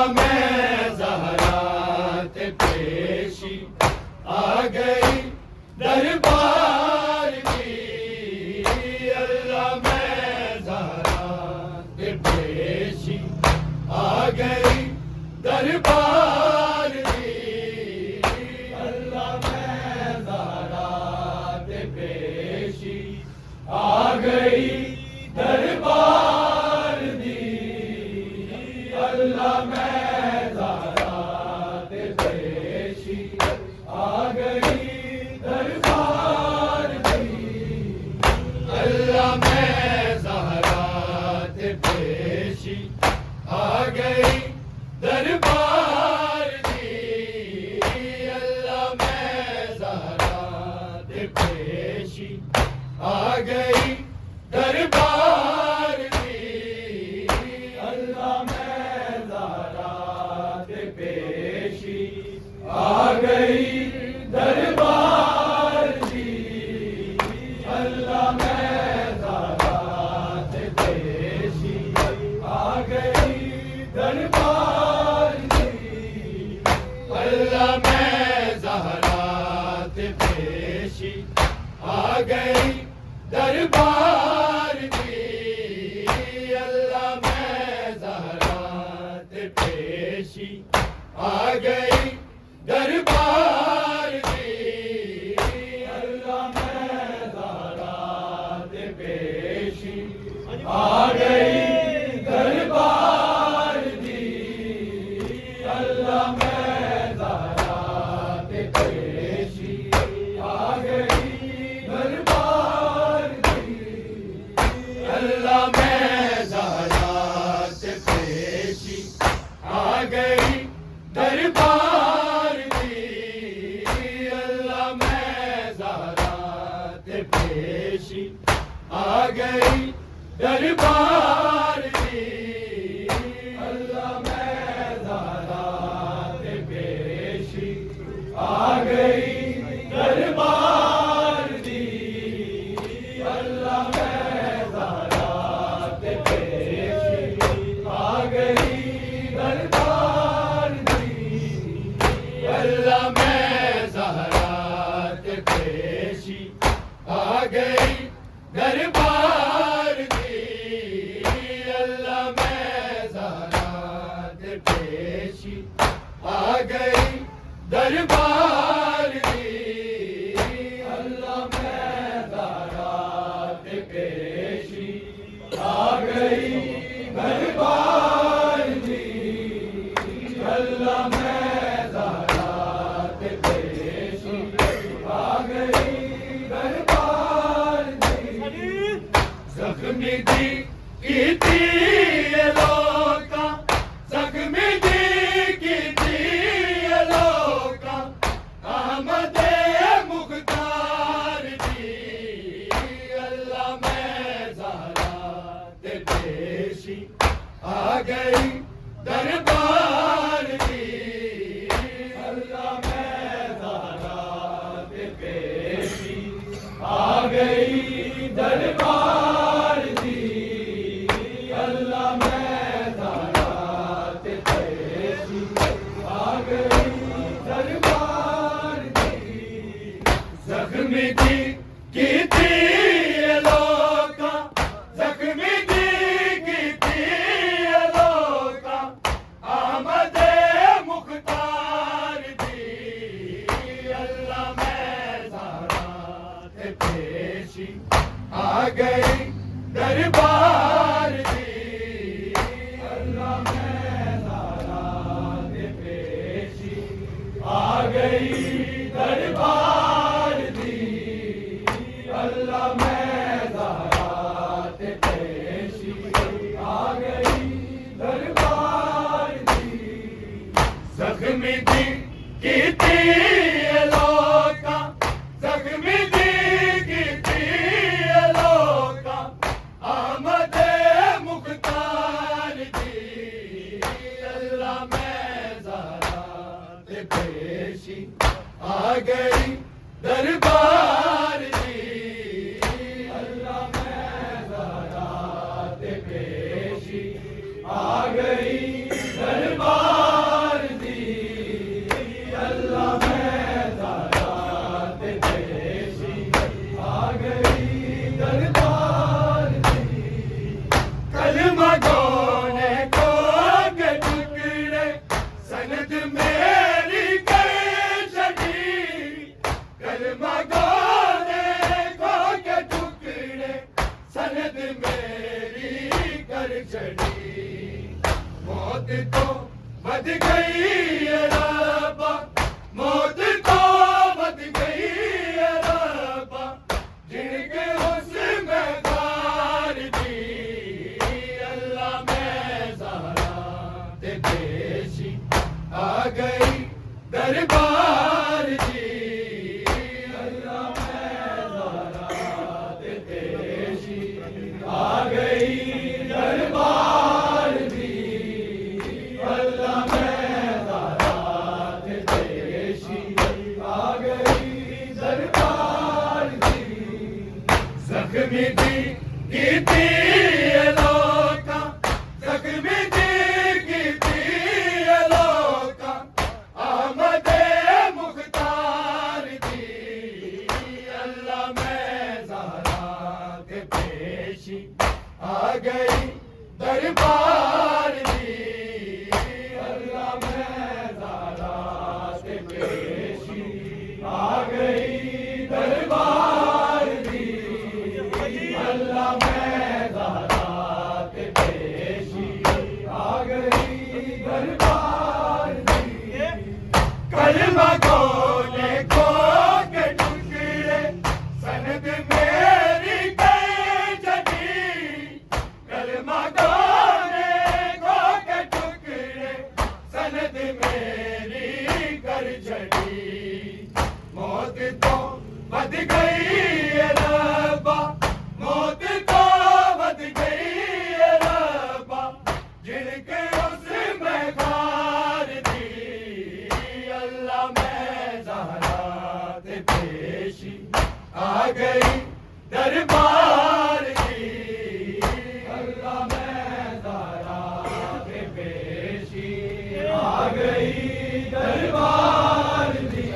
अल्लाह में ज़हरा ते पेशी आ गई दरबार की। अल्लाह में ज़हरा ते पेशी आ गई दरबार की। अल्लाह में ज़हरा ते पेशी आ गई दरबार दी। अल्लाह में ज़हरा ते पेशी आ गई दरबार दी। अल्लाह में ज़हरा ते पेशी आ गई दरबार दी। अल्लाह में ज़हरा ते पेशी आ गई दरबार दी। अल्लाह में ज़हरा ते पेशी आ गई दरबार दी। अल्लाह में ज़हरा ते पेशी आ गई दरबार दी। अल्लाह में ज़हरा ते पेशी आ गई दरबार दी। अल्लाह में ज़हरा ते पेशी आ गई दरबार दी। अल्लाह में ज़हरा ते पेशी आ गई दरबार दी। अल्लाह में ज़हरा ते पेशी आ गई दरबार दी। अल्लाह में ज़हरा ते पेशी आ गई दरबार दी। अल्लाह में ज़हरा ते पेशी आ गई दरबार दी। अल्लाह में ज़हरा ते पेशी आ गई दरबार दी। अल्लाह में ज़हरा ते पेशी आ गई दरबार दी। अल्लाह में ज़हरा ते पेशी आ गई दरबार दी। अल्लाह में ज़हरा ते पेशी आ गई दरबार दी। अल्लाह में ज़हरा ते पेशी आ गई दरबार दी। अल्लाह में ज़हरा ते पेशी आ गई दरबार दी। ज़ख्मी दी कीती लोका, ज़ख्मी दी कीती लोका, अहमदे मुख्तार दी। अल्लाह में ज़हरा ते पेशी आ गई दरबार दी। अल्लाह में ज़हरा ते पेशी आ गई दरबार दी। अल्लाह में ज़हरा ते पेशी आ गई दरबार दी। ज़ख्मी दी कीती लोका, ज़ख्मी दी कीती लोका, अहमदे मुख्तार दी। अल्लाह में ज़हरा ते पेशी आ गई दरबार दी। अल्लाह में ज़हरा ते पेशी आ गई दरबार दी। अल्लाह में ज़हरा ते पेशी आ गई दरबार दी। ज़ख्मी दी कीती लोका, ज़ख्मी दी कीती लोका, अहमदे मुख्तार दी। अल्लाह में ज़हरा ते पेशी आ गई दरबार दी। अल्लाह में ज़हरा ते पेशी आ गई दरबार मौत तो बच गई रब्बा, मौत तो बच गई रब्बा, जिनके हुस्न कार दी अल्लाह में ज़हरा ते पेशी आ गई दरबार जी, अल्लाह में ज़हरा ते पेशी आ गई दरबार जी, अल्लाह में ज़हरा ते पेशी आ गई दरबार जी। ज़ख्मी दी कीती लोका, ज़ख्मी दी कीती लोका, आमदे मुख्तार दी अल्लाह में ज़हरा ते पेशी आ गई दरबार जी, अल्लाह में ज़हरा ते पेशी आ गई दरबार जी, अल्लाह में ज़हरा ते पेशी आ गई दरबार जी। कलमा खोले खो के टुकड़े सनद मेरी कर जड़ी, कलमा खोले खो के टुकड़े सनद मेरी कर जड़ी, मौत तो बच गई रब्बा, मौत तो बच गई रब्बा, जिनके हुस्न कार दी अल्लाह में ज़हरा ते पेशी आ गई दरबार जी, अल्लाह में ज़हरा ते पेशी आ गई दरबार जी,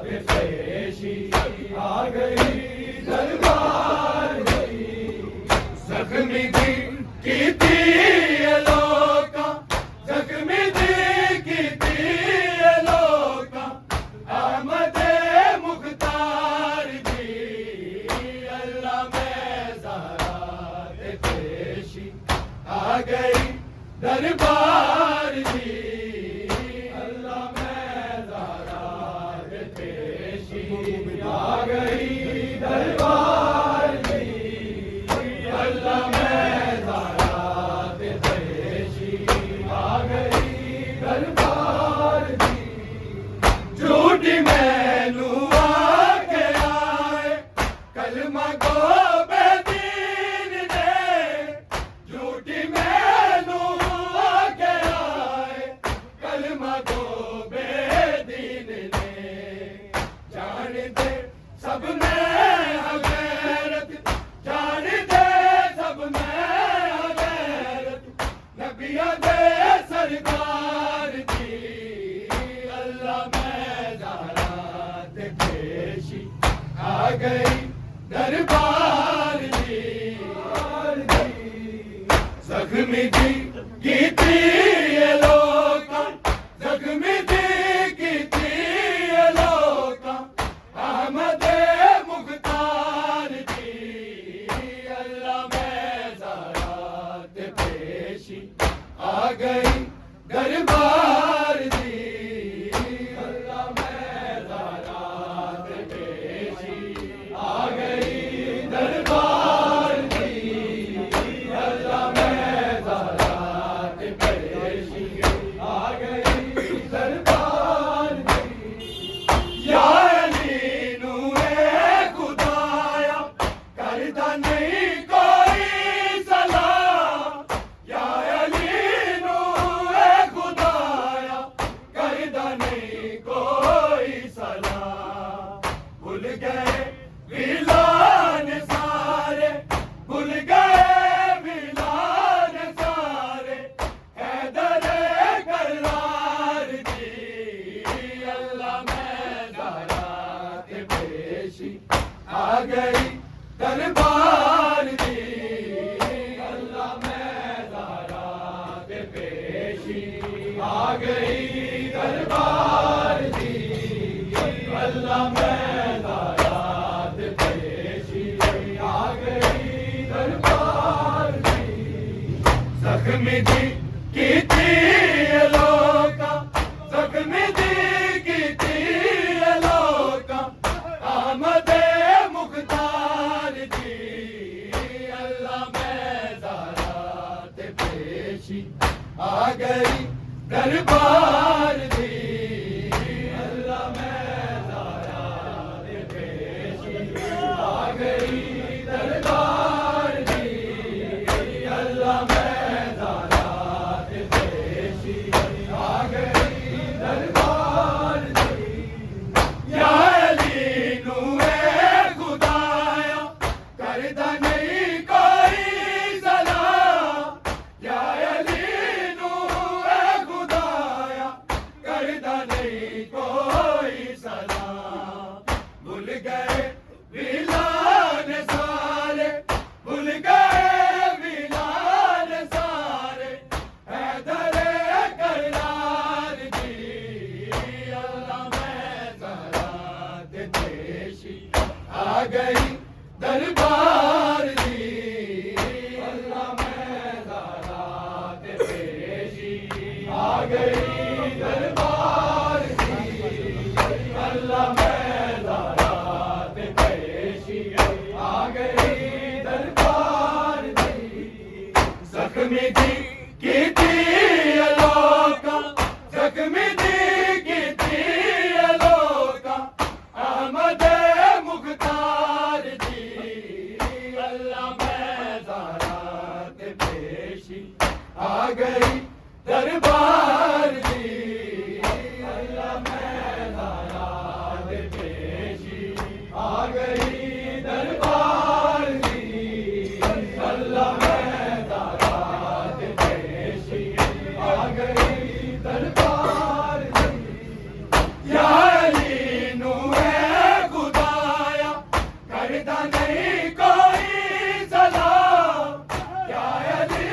ते पेशी आ गई दरबार जी। ज़ख्मी दी कीती लोका, ज़ख्मी दी कीती लोका, आमदे मुख्तार दी अल्लाह में ज़हरा ते पेशी आ गई दरबार जी, अल्लाह में ज़हरा ते पेशी आ गई दरबार जी, अल्लाह में ज़हरा ते पेशी आ गई दरबार जी। झूठी मैनू आके आए कलमा गो बेदीन ने, झूठी मैनू आके आए कलमा गो बेदीन ने, जान दे सब में गैरत, जान दे सब में गैरत, नबिया दे सरकार दी अल्लाह में ज़हरा ते पेशी आ गई दरबार जी, ज़ख्मी दी कीती लोका, ज़ख्मी दी कीती लोका, अहमदे मुख्तार दी अल्लाह में ज़हरा ते पेशी आ गई दरबार जी, अल्लाह में ज़हरा ते पेशी आ गई दरबार जी, अल्लाह में ज़हरा ते पेशी आ गई दरबार जी। या अली नूरे खुदाया करदा नहीं कोई सलाह, या अली नूरे खुदाया करदा नहीं कोई सलाह, भूल गए विलान सारे, भूल गए विलान सारे, हैदर करार दी अल्लाह में ज़हरा ते पेशी आ गई दरबार जी, अल्लाह में ज़हरा ते पेशी आ गई दरबार जी, अल्लाह में ज़हरा ते पेशी आ गई दरबार जी। ज़ख्मी दी कीती दरबार दी अल्लाह मैं दाया दे पेशी आ गई दरबार दी अल्लाह मैं दाया दे पेशी आ गई दरबार दी या अली नूए खुदाया करदा नहीं कोई सलाम या अली नूए खुदाया करदा नहीं कोई सलाम भूल गए विलान सारे भूल गए विलान सारे हैदर करार दी अल्लाह मैं जरा दे पेशी आ गई दरबार दी अल्लाह मैं जरा दे पेशी आ गई दरबार दी अल्लाह मैं जरा दे पेशी आ गई दरबार दी जख्मी दी कीती अलोका जख्मी दी कीती अलोका अहमद मुख्तार दी अल्लाह मैं जरा दे पेशी आ गई दरबार दी अल्लाह मैं जरा दे पेशी आ गई दरबार दी अल्लाह मैं जरा दे पेशी आ गई दरबार दी या अली नूए खुदाया करदा नहीं कोई सलाम या अली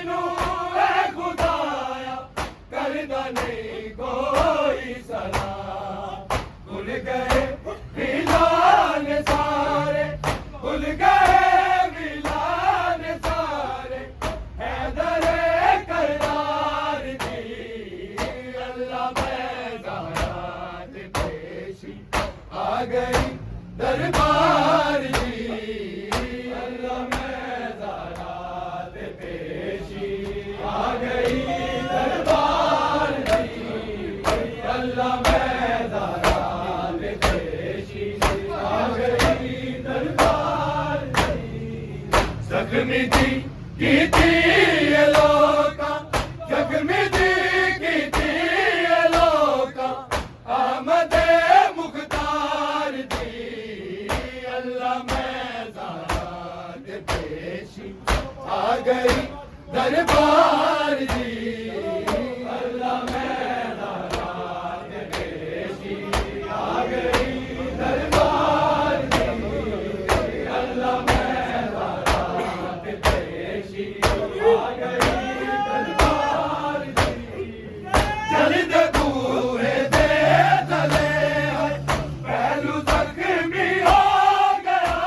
नूए खुदाया करदा नहीं कोई सलाम भूल गए विलान सारे भूल गए विलान सारे हैदर करार दी अल्लाह मैं जरा दे पेशी आ गई दरबार दी अल्लाह मैं जरा दे पेशी आ गई दरबार दी अल्लाह मैं जरा दे पेशी आ गई दरबार दी जख्मी दी कीती अलोका जख्मी दी कीती अलोका अहमद मुख्तार दी अल्लाह मैं जरा दे पेशी आ गई दरबार दी अल्लाह मैं जरा दे पेशी आ गई दरबार दी अल्लाह मैं जरा दे पेशी आ गई दरबार दी जलदे बूहे दे तले पहलू जख्मी हो गया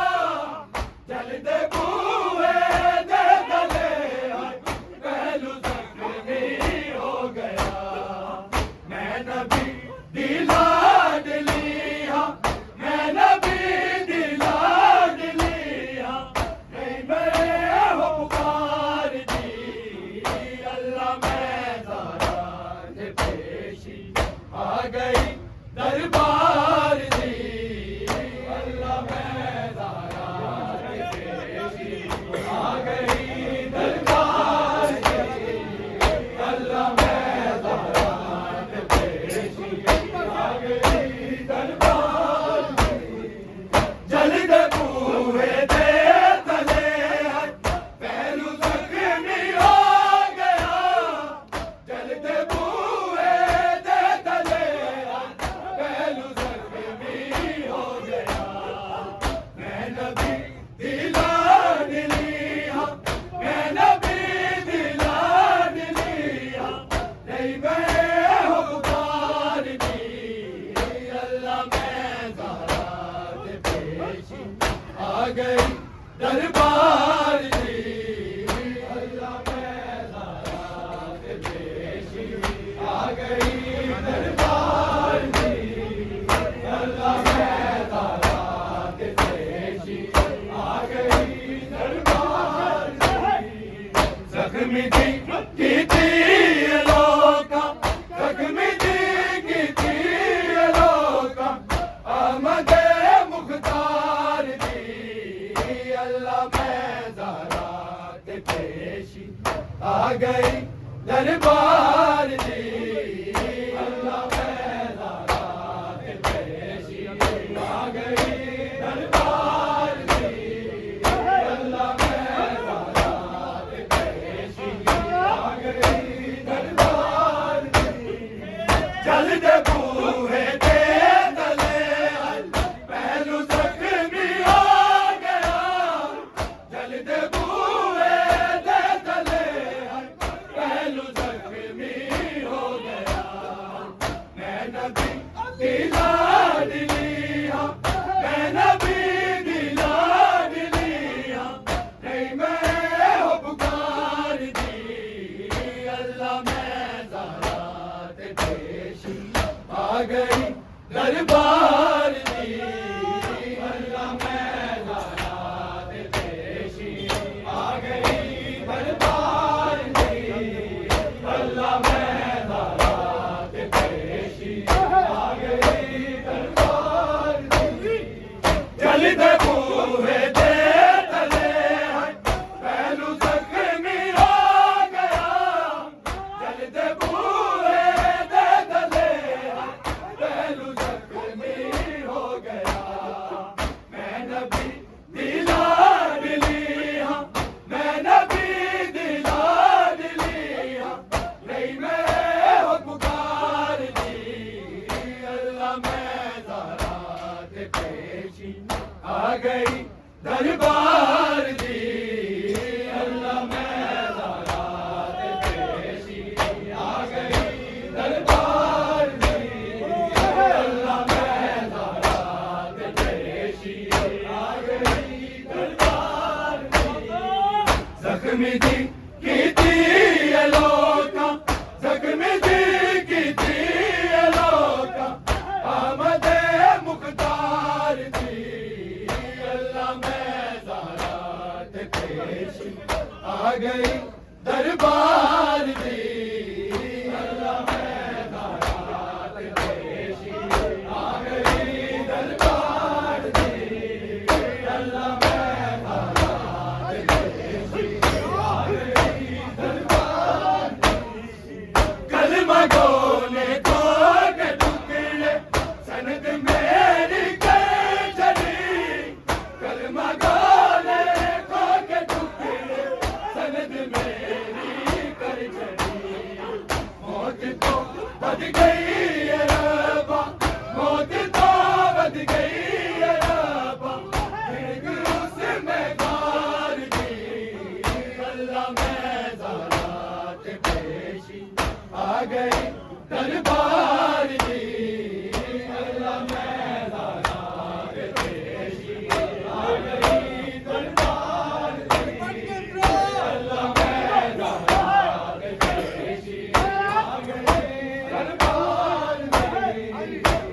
जलदे बूहे दे तले पहलू जख्मी हो गया मैं नबी दिलाड लिया मैं नबी दिलाड लिया नहीं मेरे हो पुकार दी अल्लाह मैं जरा दे पेशी आ गई दरबार दी अल्लाह मैं जरा दे पेशी आ गई दरबार दी अल्लाह मैं जरा दे पेशी आ गई दरबार दी जलदे बूहे दे तले पहलू जख्मी हो गया जलदे बूहे दे तले पहलू जख्मी हो गया मैं नबी दिलाड लिया मैं नबी दिलाड लिया नहीं मैं हो पुकार दी अल्लाह मैं जरा दे पेशी आ गई दरबार दी अल्लाह मैं जरा दे पेशी आ गई दरबार दी अल्लाह मैं जरा दे पेशी आ गई दरबार दी जख्मी दी कीती अलोका लाडली हाँ मैं नबी दी लाडली हाँ नहीं मैं हो पुकार दी अल्लाह मैं ज़हरा ते पेशी आ गई दरबार दी अल्लाह मैं ज़हरा ते पेशी आ गई दरबार दी अल्लाह मैं ज़हरा ते पेशी आ गई दरबार दी जलते बूहे दे तले पहलू ज़ख्मी हो गया जलते बूहे दे तले पहलू ज़ख्मी हो गया मैं नबी दी लाडली हाँ मैं नबी दी लाडली हाँ नहीं मैं हो पुकार दी अल्लाह मैं ज़हरा ते पेशी आ गई दरबार दी अल्लाह मैं ज़हरा ते पेशी आ गई दरबार दी अल्लाह मैं ज़हरा ते पेशी आ गई दरबार दी ज़ख्मी दी कीती अलोका ज़ख्मी दी कीती अलोका आमद मुख्तार दी अल्लाह मैं ज़हरा ते पेशी आ गई दरबार दी अल्लाह मैं ज़हरा ते पेशी आ गई दरबार दी अल्लाह मैं ज़हरा ते पेशी आ गई दरबार दी कलमा गोने को के टुकड़े सनद मेरी कर चली कलमा गोने को के टुकड़े सनद मेरी कर चली मौत तो बद गई है रब्बा मौत तो बद गई है रब्बा फिर उसमें गार दी अल्लाह मैं ज़हरा ते पेशी आ गई दरबार दी अल्लाह मैं ज़हरा ते पेशी आ गई दरबार दी अल्लाह मैं ज़हरा ते पेशी आ गई दरबार दी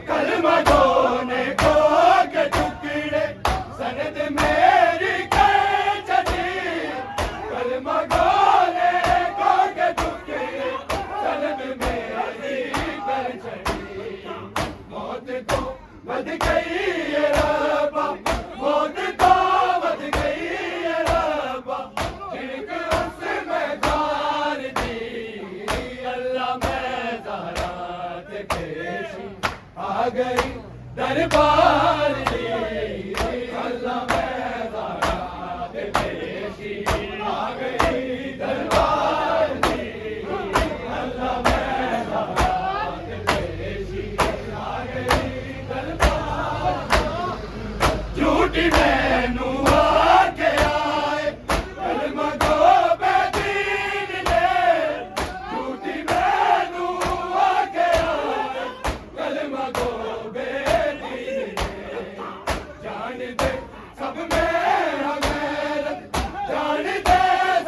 कलमा गोने को के टुकड़े सनद मेरी कर चली कलमा गोने को के टुकड़े सनद मेरी कर चली मौत तो बद गई है रब्बा मौत तो बद गई है रब्बा फिर उसमें गार दी अल्लाह मैं ज़हरा ते पेशी आ गई दरबार दी अल्लाह मैं ज़हरा ते पेशी आ गई दरबार दी अल्लाह मैं ज़हरा ते पेशी आ गई दरबार दी झूठी मैनू आके आए कलमा गो बेदीन ने झूठी मैनू आके आए कलमा गो बेदीन ने जान दे सब में है गैरत जान दे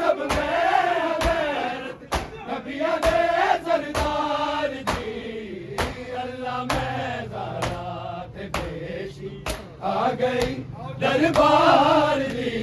सब में है गैरत नबिया दे सरदार दी अल्लाह मैं ज़हरा ते पेशी आ गई दरबार दी